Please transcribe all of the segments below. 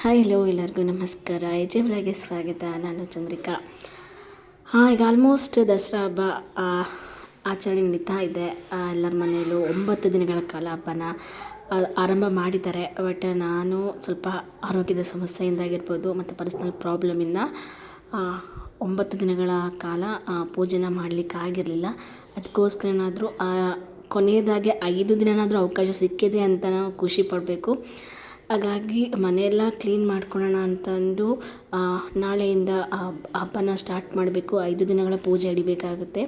Hi hello ಎಲ್ಲರಿಗೂ ನಮಸ್ಕಾರ. AJ ವ್ಲಾಗ್ಗೆ ಸ್ವಾಗತ. ನಾನು ಚಂದ್ರಿಕಾ. ಈಗ ಆಲ್ಮೋಸ್ಟ್ ದಸರಾ ಹಬ್ಬ ಆಚರಣೆ ನಡೀತಾ ಇದೆ. ಎಲ್ಲರ ಮನೆಯಲ್ಲೂ 9 ದಿನಗಳ ಕಾಲ ಹಬ್ಬನ ಆರಂಭ ಮಾಡಿದ್ದಾರೆ. ಬಟ್ ನಾನು ಸ್ವಲ್ಪ ಆರೋಗ್ಯದ ಸಮಸ್ಯೆಯಿಂದಾಗಿರ್ಬೋದು ಮತ್ತು ಪರ್ಸ್ನಲ್ ಪ್ರಾಬ್ಲಮಿಂದ 9 ದಿನಗಳ ಕಾಲ ಪೂಜೆನ ಮಾಡಲಿಕ್ಕೆ ಆಗಿರಲಿಲ್ಲ. ಅದಕ್ಕೋಸ್ಕರ ಏನಾದರೂ ಕೊನೆಯದಾಗಿ 5 ದಿನನಾದರೂ ಅವಕಾಶ ಸಿಕ್ಕಿದೆ ಅಂತ ನಾವು ಖುಷಿ ಪಡಬೇಕು. ಹಾಗಾಗಿ ಮನೆಯೆಲ್ಲ ಕ್ಲೀನ್ ಮಾಡ್ಕೊಳ್ಳೋಣ ಅಂತಂದು ನಾಳೆಯಿಂದ ಹಬ್ಬನ ಸ್ಟಾರ್ಟ್ ಮಾಡಬೇಕು. 5 ದಿನಗಳ ಪೂಜೆ ಹಿಡಿಬೇಕಾಗುತ್ತೆ.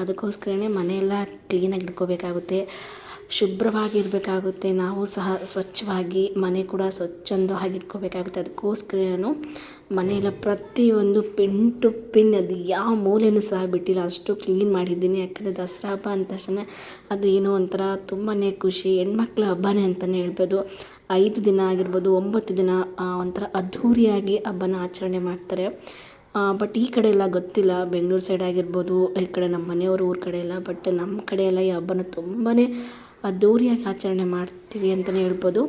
ಅದಕ್ಕೋಸ್ಕರನೇ ಮನೆಯೆಲ್ಲ ಕ್ಲೀನಾಗಿ ಇಟ್ಕೋಬೇಕಾಗುತ್ತೆ, ಶುಭ್ರವಾಗಿರಬೇಕಾಗುತ್ತೆ. ನಾವು ಸಹ ಸ್ವಚ್ಛವಾಗಿ ಮನೆ ಕೂಡ ಸ್ವಚ್ಛಂದವಾಗಿ ಇಟ್ಕೋಬೇಕಾಗುತ್ತೆ. ಅದಕ್ಕೋಸ್ಕರ ನಾನು ಮನೆಯೆಲ್ಲ ಪ್ರತಿಯೊಂದು ಪಿನ್ ಟು ಪಿನ್ ಅದು ಯಾವ ಮೂಲೆಯೂ ಸಹ ಬಿಟ್ಟಿಲ್ಲ, ಅಷ್ಟು ಕ್ಲೀನ್ ಮಾಡಿದ್ದೀನಿ. ಯಾಕಂದರೆ ದಸರಾ ಹಬ್ಬ ಅಂದ ತಕ್ಷಣ ಅದು ಏನೋ ಒಂಥರ ತುಂಬಾ ಖುಷಿ, ಹೆಣ್ಮಕ್ಳ ಹಬ್ಬನೇ ಅಂತಲೇ ಹೇಳ್ಬೋದು. 5 ದಿನ ಆಗಿರ್ಬೋದು, 9 ದಿನ ಒಂಥರ ಅದ್ಧೂರಿಯಾಗಿ ಹಬ್ಬನ ಆಚರಣೆ ಮಾಡ್ತಾರೆ. ಬಟ್ ಈ ಕಡೆ ಎಲ್ಲ ಗೊತ್ತಿಲ್ಲ, ಬೆಂಗಳೂರು ಸೈಡ್ ಆಗಿರ್ಬೋದು, ಈ ಕಡೆ ನಮ್ಮ ಮನೆಯವರು ಊರ ಕಡೆ ಎಲ್ಲ. ಬಟ್ ನಮ್ಮ ಕಡೆ ಎಲ್ಲ ಈ ಹಬ್ಬನ ತುಂಬಾ ಅದ್ಧೂರಿಯಾಗಿ ಆಚರಣೆ ಮಾಡ್ತೀವಿ ಅಂತಲೇ ಹೇಳ್ಬೋದು.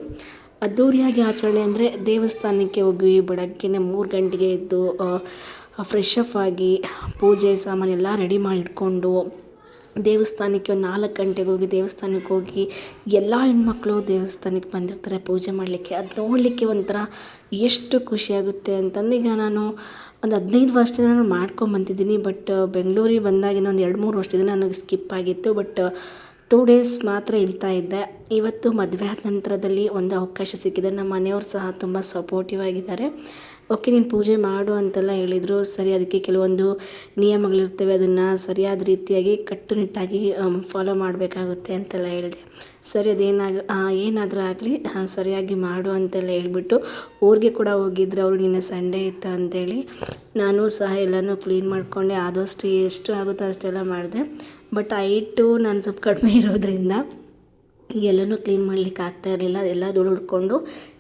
ಅದ್ಧೂರಿಯಾಗಿ ಆಚರಣೆ ಅಂದರೆ ದೇವಸ್ಥಾನಕ್ಕೆ ಹೋಗಿ ಬೆಳಗ್ಗೆನೇ 3 ಗಂಟೆಗೆ ಎದ್ದು ಫ್ರೆಶ್ ಅಪ್ ಆಗಿ ಪೂಜೆ ಸಾಮಾನೆಲ್ಲ ರೆಡಿ ಮಾಡಿ ಇಟ್ಕೊಂಡು ದೇವಸ್ಥಾನಕ್ಕೆ ಒಂದು 4 ಗಂಟೆಗೆ ಹೋಗಿ ದೇವಸ್ಥಾನಕ್ಕೆ ಹೋಗಿ ಎಲ್ಲ ಹೆಣ್ಮಕ್ಳು ದೇವಸ್ಥಾನಕ್ಕೆ ಬಂದಿರ್ತಾರೆ ಪೂಜೆ ಮಾಡಲಿಕ್ಕೆ. ಅದು ನೋಡಲಿಕ್ಕೆ ಒಂಥರ ಎಷ್ಟು ಖುಷಿಯಾಗುತ್ತೆ ಅಂತಂದು ಈಗ ನಾನು ಒಂದು 15 ವರ್ಷದಿಂದ ನಾನು ಮಾಡ್ಕೊಂಬಂತಿದ್ದೀನಿ. ಬಟ್ ಬೆಂಗಳೂರಿಗೆ ಬಂದಾಗಿನ ಒಂದು 2-3 ವರ್ಷದಿಂದ ನನಗೆ ಸ್ಕಿಪ್ ಆಗಿತ್ತು. ಬಟ್ 2 ಡೇಸ್ ಮಾತ್ರ ಇಳ್ತಾ ಇದ್ದೆ. ಇವತ್ತು ಮದುವೆ ಆದ ನಂತರದಲ್ಲಿ ಒಂದು ಅವಕಾಶ ಸಿಕ್ಕಿದೆ. ನಮ್ಮ ಮನೆಯವರು ಸಹ ತುಂಬ ಸಪೋರ್ಟಿವ್ ಆಗಿದ್ದಾರೆ. ಓಕೆ, ನೀನು ಪೂಜೆ ಮಾಡು ಅಂತೆಲ್ಲ ಹೇಳಿದರು. ಸರಿ, ಅದಕ್ಕೆ ಕೆಲವೊಂದು ನಿಯಮಗಳಿರ್ತವೆ, ಅದನ್ನು ಸರಿಯಾದ ರೀತಿಯಾಗಿ ಕಟ್ಟುನಿಟ್ಟಾಗಿ ಫಾಲೋ ಮಾಡಬೇಕಾಗುತ್ತೆ ಅಂತೆಲ್ಲ ಹೇಳಿದೆ. ಸರಿ, ಏನಾದರೂ ಆಗಲಿ ಸರಿಯಾಗಿ ಮಾಡು ಅಂತೆಲ್ಲ ಹೇಳ್ಬಿಟ್ಟು ಊರಿಗೆ ಕೂಡ ಹೋಗಿದ್ರು ಅವರು. ನಿನ್ನೆ ಸಂಡೇ ಇತ್ತು ಅಂಥೇಳಿ ನಾನು ಸಹ ಎಲ್ಲನೂ ಕ್ಲೀನ್ ಮಾಡಿಕೊಂಡೆ. ಆದಷ್ಟು ಎಷ್ಟು ಆಗುತ್ತೋ ಅಷ್ಟೆಲ್ಲ ಮಾಡಿದೆ. ಬಟ್ ಹೈಟು ನಾನು ಸ್ವಲ್ಪ ಕಡಿಮೆ ಇರೋದ್ರಿಂದ ಎಲ್ಲನೂ ಕ್ಲೀನ್ ಮಾಡಲಿಕ್ಕೆ ಆಗ್ತಾ ಇರಲಿಲ್ಲ. ಎಲ್ಲ ಹುಡ್ಕೊಂಡು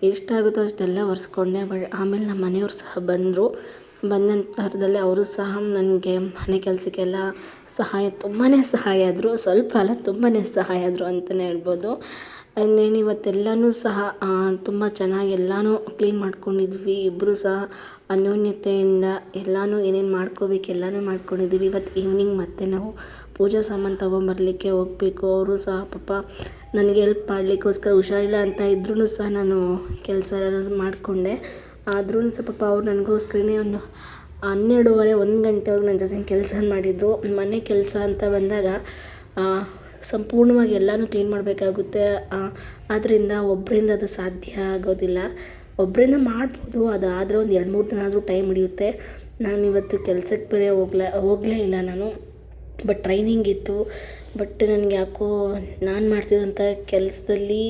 ಎಷ್ಟಾಗುತ್ತೋ ಅಷ್ಟೆಲ್ಲ ಒರೆಸ್ಕೊಂಡೆ. ಆಮೇಲೆ ನಮ್ಮ ಮನೆಯವರು ಸಹ ಬಂದ ನಂತರದಲ್ಲಿ ಅವರು ಸಹ ನನಗೆ ಮನೆ ಕೆಲಸಕ್ಕೆಲ್ಲ ತುಂಬಾ ಸಹಾಯ ಆದರು. ಸ್ವಲ್ಪ ಅಲ್ಲ, ತುಂಬಾ ಸಹಾಯ ಆದರು ಅಂತಲೇ ಹೇಳ್ಬೋದು. ಇನ್ನೇನು ಇವತ್ತೆಲ್ಲನೂ ಸಹ ತುಂಬ ಚೆನ್ನಾಗಿ ಎಲ್ಲನೂ ಕ್ಲೀನ್ ಮಾಡ್ಕೊಂಡಿದ್ವಿ. ಇಬ್ಬರು ಸಹ ಅನ್ಯೋನ್ಯತೆಯಿಂದ ಎಲ್ಲನೂ ಏನೇನು ಮಾಡ್ಕೋಬೇಕು ಎಲ್ಲನೂ ಮಾಡ್ಕೊಂಡಿದ್ದೀವಿ. ಇವತ್ತು ಈವ್ನಿಂಗ್ ಮತ್ತೆ ನಾವು ಪೂಜಾ ಸಾಮಾನು ತೊಗೊಂಬರ್ಲಿಕ್ಕೆ ಹೋಗಬೇಕು. ಅವರು ಸಹ ಪಾಪ ನನಗೆ ಹೆಲ್ಪ್ ಮಾಡಲಿಕ್ಕೋಸ್ಕರ ಹುಷಾರಿಲ್ಲ ಅಂತ ಇದ್ರೂ ಸಹ ನಾನು ಕೆಲಸ ಎಲ್ಲ ಮಾಡಿಕೊಂಡೆ. ಆದ್ರೂ ಸಹ ಪಾಪ ಅವ್ರು ನನಗೋಸ್ಕರನೇ ಒಂದು 12:30-1 ಗಂಟೆವರೆಗೂ ನನ್ನ ಜೊತೆ ಕೆಲಸ ಮಾಡಿದರು. ಮನೆ ಕೆಲಸ ಅಂತ ಬಂದಾಗ ಸಂಪೂರ್ಣವಾಗಿ ಎಲ್ಲನೂ ಕ್ಲೀನ್ ಮಾಡಬೇಕಾಗುತ್ತೆ. ಆದ್ದರಿಂದ ಒಬ್ಬರಿಂದ ಅದು ಸಾಧ್ಯ ಆಗೋದಿಲ್ಲ. ಒಬ್ಬರಿಂದ ಮಾಡ್ಬೋದು, ಅದಾದರೆ ಒಂದು 2-3 ದಿನ ಆದರೂ ಟೈಮ್ ಹಿಡಿಯುತ್ತೆ. ನಾನಿವತ್ತು ಕೆಲಸಕ್ಕೆ ಬೇರೆ ಹೋಗಲೇ ಇಲ್ಲ ನಾನು. ಬಟ್ ಟ್ರೈನಿಂಗ್ ಇತ್ತು. ಬಟ್ ನನಗೆ ಯಾಕೋ ನಾನು ಮಾಡ್ತಿದ್ದಂಥ ಕೆಲಸದಲ್ಲಿ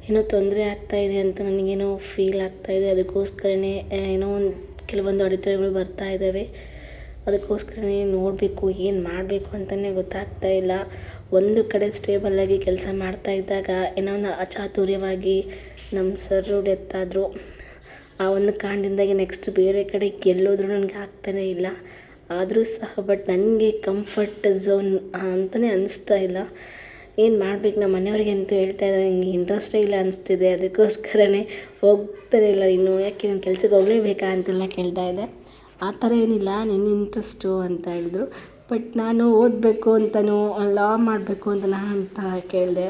ಏನೋ ತೊಂದರೆ ಆಗ್ತಾಯಿದೆ ಅಂತ ನನಗೇನೋ ಫೀಲ್ ಆಗ್ತಾಯಿದೆ. ಅದಕ್ಕೋಸ್ಕರನೇ ಏನೋ ಕೆಲವೊಂದು ಅಡೆತಡೆಗಳು ಬರ್ತಾ ಇದ್ದಾವೆ. ಅದಕ್ಕೋಸ್ಕರನೇ ನೋಡಬೇಕು, ಏನು ಮಾಡಬೇಕು ಅಂತಲೇ ಗೊತ್ತಾಗ್ತಾ ಇಲ್ಲ. ಒಂದು ಕಡೆ ಸ್ಟೇಬಲ್ಲಾಗಿ ಕೆಲಸ ಮಾಡ್ತಾ ಇದ್ದಾಗ ಏನೋ ಒಂದು ಅಚಾತುರ್ಯವಾಗಿ ನಮ್ಮ ಸರ್ರು ಡೆತ್ ಆದರು. ಆ ಒಂದು ಕಾರಣದಿಂದಾಗಿ ನೆಕ್ಸ್ಟ್ ಬೇರೆ ಕಡೆ ಗೆಲ್ಲೋದ್ರೂ ನನಗೆ ಆಗ್ತಾನೇ ಇಲ್ಲ. ಆದರೂ ಸಹ ಬಟ್ ನನಗೆ ಕಂಫರ್ಟ್ ಝೋನ್ ಅಂತಲೇ ಅನಿಸ್ತಾ ಇಲ್ಲ. ಏನು ಮಾಡಬೇಕು? ನಮ್ಮ ಮನೆಯವ್ರಿಗೆ ಅಂತೂ ಹೇಳ್ತಾ ಇದ್ದಾರೆ, ನನಗೆ ಇಂಟ್ರೆಸ್ಟೇ ಇಲ್ಲ ಅನಿಸ್ತಿದೆ, ಅದಕ್ಕೋಸ್ಕರನೇ ಹೋಗ್ತಾನೆ ಇಲ್ಲ ಇನ್ನು. ಯಾಕೆ ನಾನು ಕೆಲ್ಸಕ್ಕೆ ಹೋಗಲೇಬೇಕಾ ಅಂತೆಲ್ಲ ಕೇಳ್ತಾ ಇದ್ದೆ. ಆ ಥರ ಏನಿಲ್ಲ, ನಿನ್ನ ಇಂಟ್ರೆಸ್ಟು ಅಂತ ಹೇಳಿದ್ರು. ಬಟ್ ನಾನು ಓದಬೇಕು ಅಂತಲೂ ಲಾ ಮಾಡಬೇಕು ಅಂತ ನಾನು ಅಂತ ಕೇಳಿದೆ.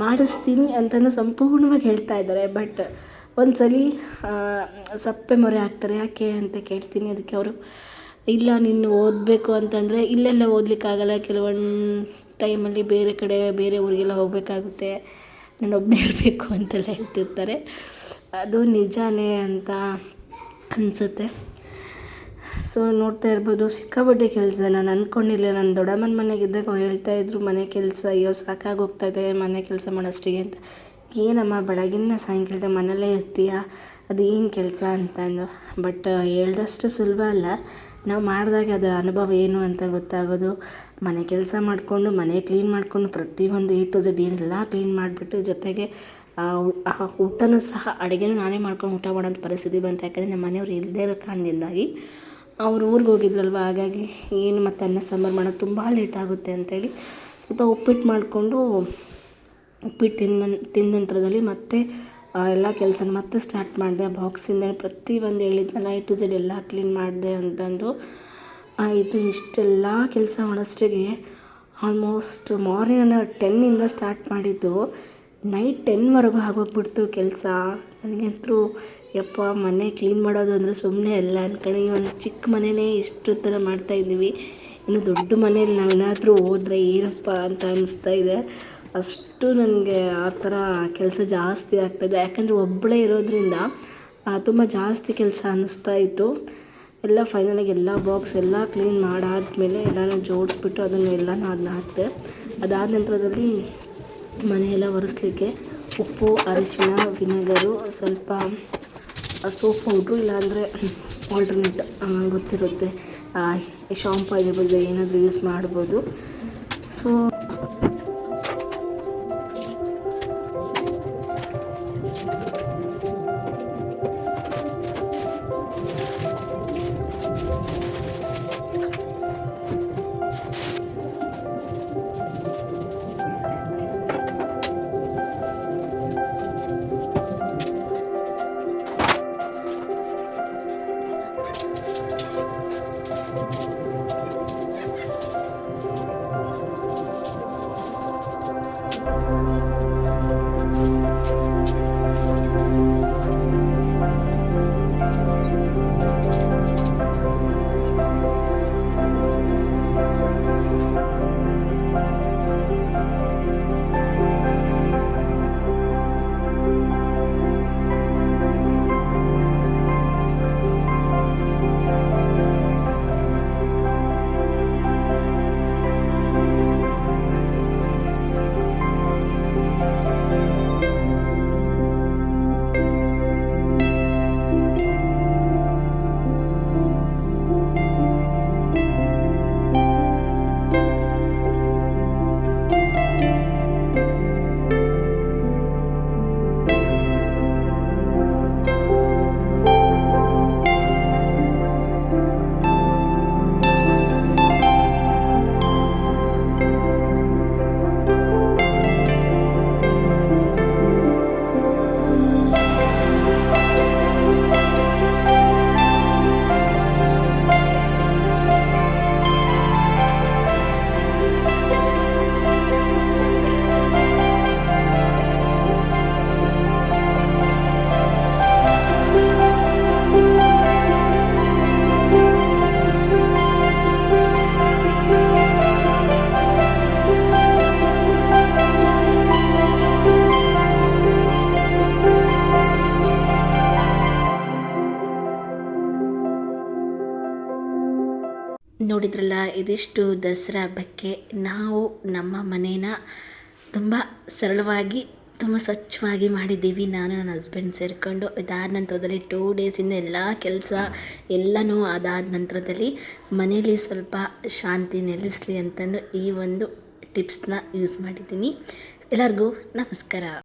ಮಾಡಿಸ್ತೀನಿ ಅಂತಲೂ ಸಂಪೂರ್ಣವಾಗಿ ಹೇಳ್ತಾ ಇದ್ದಾರೆ. ಬಟ್ ಒಂದು ಸಲ ಸಪ್ಪೆ ಮೊರೆ ಹಾಕ್ತಾರೆ. ಯಾಕೆ ಅಂತ ಕೇಳ್ತೀನಿ. ಅದಕ್ಕೆ ಅವರು, ಇಲ್ಲ ನೀನು ಓದಬೇಕು ಅಂತಂದರೆ ಇಲ್ಲೆಲ್ಲ ಓದಲಿಕ್ಕಾಗಲ್ಲ, ಕೆಲವೊಂದು ಟೈಮಲ್ಲಿ ಬೇರೆ ಕಡೆ ಬೇರೆ ಊರಿಗೆಲ್ಲ ಹೋಗಬೇಕಾಗುತ್ತೆ, ನಾನು ಒಬ್ಬನೇ ಇರಬೇಕು ಅಂತೆಲ್ಲ ಹೇಳ್ತಿರ್ತಾರೆ. ಅದು ನಿಜಾನೇ ಅಂತ ಅನಿಸುತ್ತೆ. ಸೊ ನೋಡ್ತಾ ಇರ್ಬೋದು, ಸಿಕ್ಕಾಪಟ್ಟೆ ಕೆಲಸ. ನಾನು ಅಂದ್ಕೊಂಡಿಲ್ಲ. ನಾನು ದೊಡ್ಡಮ್ಮನ ಮನೆಗಿದ್ದಾಗ ಅವ್ರು ಹೇಳ್ತಾಯಿದ್ರು, ಮನೆ ಕೆಲಸ ಅಯ್ಯೋ ಸಾಕಾಗೋಗ್ತಾಯಿದೆ ಮನೆ ಕೆಲಸ ಮಾಡೋಷ್ಟಿಗೆ ಅಂತ. ಏನಮ್ಮ ಬೆಳಗಿಂದ ಸಾಯಂಕಾಲದ ಮನೆಯಲ್ಲೇ ಇರ್ತೀಯ, ಅದು ಏನು ಕೆಲಸ ಅಂತಂದು. ಬಟ್ ಹೇಳ್ದಷ್ಟು ಸುಲಭ ಅಲ್ಲ. ನಾವು ಮಾಡಿದಾಗ ಅದರ ಅನುಭವ ಏನು ಅಂತ ಗೊತ್ತಾಗೋದು. ಮನೆ ಕೆಲಸ ಮಾಡಿಕೊಂಡು, ಮನೆ ಕ್ಲೀನ್ ಮಾಡಿಕೊಂಡು, ಪ್ರತಿಯೊಂದು A to Z ಎಲ್ಲ ಕ್ಲೀನ್ ಮಾಡಿಬಿಟ್ಟು, ಜೊತೆಗೆ ಊಟನೂ ಸಹ ಅಡುಗೆನೂ ನಾನೇ ಮಾಡ್ಕೊಂಡು ಊಟ ಮಾಡೋಂಥ ಪರಿಸ್ಥಿತಿ ಬಂತು. ಯಾಕಂದರೆ ನಮ್ಮ ಮನೆಯವ್ರು ಇಲ್ಲದೇ ಇರೋ ಕಾರಣದಿಂದಾಗಿ ಅವ್ರು ಊರಿಗೆ ಹೋಗಿದ್ರಲ್ವ. ಹಾಗಾಗಿ ಏನು ಮತ್ತು ಅನ್ನ ಸಾಂಬಾರು ಮಾಡೋದು ತುಂಬ ಲೇಟ್ ಆಗುತ್ತೆ ಅಂಥೇಳಿ ಸ್ವಲ್ಪ ಉಪ್ಪಿಟ್ಟು ಮಾಡಿಕೊಂಡು, ಉಪ್ಪಿಟ್ಟು ತಿಂದ ನಂತರದಲ್ಲಿ ಮತ್ತೆ ಎಲ್ಲ ಕೆಲಸನ ಮತ್ತೆ ಸ್ಟಾರ್ಟ್ ಮಾಡಿದೆ. ಬಾಕ್ಸಿಂದ ಪ್ರತಿಯೊಂದು ಹೇಳಿದ್ನಲ್ಲ A to Z ಎಲ್ಲ ಕ್ಲೀನ್ ಮಾಡಿದೆ ಅಂತಂದು ಆಯಿತು. ಇಷ್ಟೆಲ್ಲ ಕೆಲಸ ಮಾಡೋಷ್ಟಿಗೆ ಆಲ್ಮೋಸ್ಟ್ ಮಾರ್ನಿಂಗ್ ನಾನು 10 ಸ್ಟಾರ್ಟ್ ಮಾಡಿದ್ದು ನೈಟ್ 10ವರೆಗೂ ಆಗೋಗ್ಬಿಡ್ತು ಕೆಲಸ. ನನಗಂತೂ ಯಪ್ಪ ಮನೆ ಕ್ಲೀನ್ ಮಾಡೋದು ಅಂದರೆ ಸುಮ್ಮನೆ ಅಲ್ಲ ಅನ್ಕೊಳ್ಳಿ. ಒಂದು ಚಿಕ್ಕ ಮನೆಯೇ ಇಷ್ಟು ಥರ ಮಾಡ್ತಾಯಿದ್ದೀವಿ, ಇನ್ನು ದೊಡ್ಡ ಮನೇಲಿ ನಾವೇನಾದರೂ ಹೋದರೆ ಏನಪ್ಪ ಅಂತ ಅನಿಸ್ತಾ ಇದೆ. ಅಷ್ಟು ನನಗೆ ಆ ಥರ ಕೆಲಸ ಜಾಸ್ತಿ ಆಗ್ತಾಯಿದೆ. ಯಾಕಂದರೆ ಒಬ್ಬಳೇ ಇರೋದ್ರಿಂದ ತುಂಬ ಜಾಸ್ತಿ ಕೆಲಸ ಅನ್ನಿಸ್ತಾ ಇತ್ತು. ಎಲ್ಲ ಫೈನಲಾಗಿ ಎಲ್ಲ ಬಾಕ್ಸ್ ಎಲ್ಲ ಕ್ಲೀನ್ ಮಾಡಾದಮೇಲೆ ಎಲ್ಲನೂ ಜೋಡಿಸ್ಬಿಟ್ಟು ಅದನ್ನ ಹಾಕಿದೆ. ಅದಾದ ನಂತರದಲ್ಲಿ ಮನೆಯೆಲ್ಲ ಒರೆಸ್ಲಿಕ್ಕೆ ಉಪ್ಪು, ಅರಿಶಿಣ, ವಿನೆಗರು, ಸ್ವಲ್ಪ ಸೋಪ್ ಪೌಡ್ರು, ಇಲ್ಲಾಂದರೆ ಆಲ್ಟರ್ನೇಟ್ ಗೊತ್ತಿರುತ್ತೆ ಶಾಂಪು ಆಗಿರ್ಬೋದು, ಏನಾದರೂ ಯೂಸ್ ಮಾಡ್ಬೋದು. ಸೊ ನೋಡಿದ್ರಲ್ಲ, ಇದಿಷ್ಟು ದಸರಾ ಹಬ್ಬಕ್ಕೆ ನಾವು ನಮ್ಮ ಮನೇನ ತುಂಬ ಸರಳವಾಗಿ ತುಂಬ ಸ್ವಚ್ಛವಾಗಿ ಮಾಡಿದ್ದೀವಿ, ನಾನು ನನ್ನ ಹಸ್ಬೆಂಡ್ ಸೇರಿಕೊಂಡು. ಇದಾದ ನಂತರದಲ್ಲಿ 2 ಡೇಸಿಂದ ಎಲ್ಲ ಕೆಲಸ ಎಲ್ಲನೂ ಅದಾದ ನಂತರದಲ್ಲಿ ಮನೇಲಿ ಸ್ವಲ್ಪ ಶಾಂತಿ ನೆಲೆಸಲಿ ಅಂತಂದು ಈ ಒಂದು ಟಿಪ್ಸ್ನ ಯೂಸ್ ಮಾಡಿದ್ದೀನಿ. ಎಲ್ಲರಿಗೂ ನಮಸ್ಕಾರ.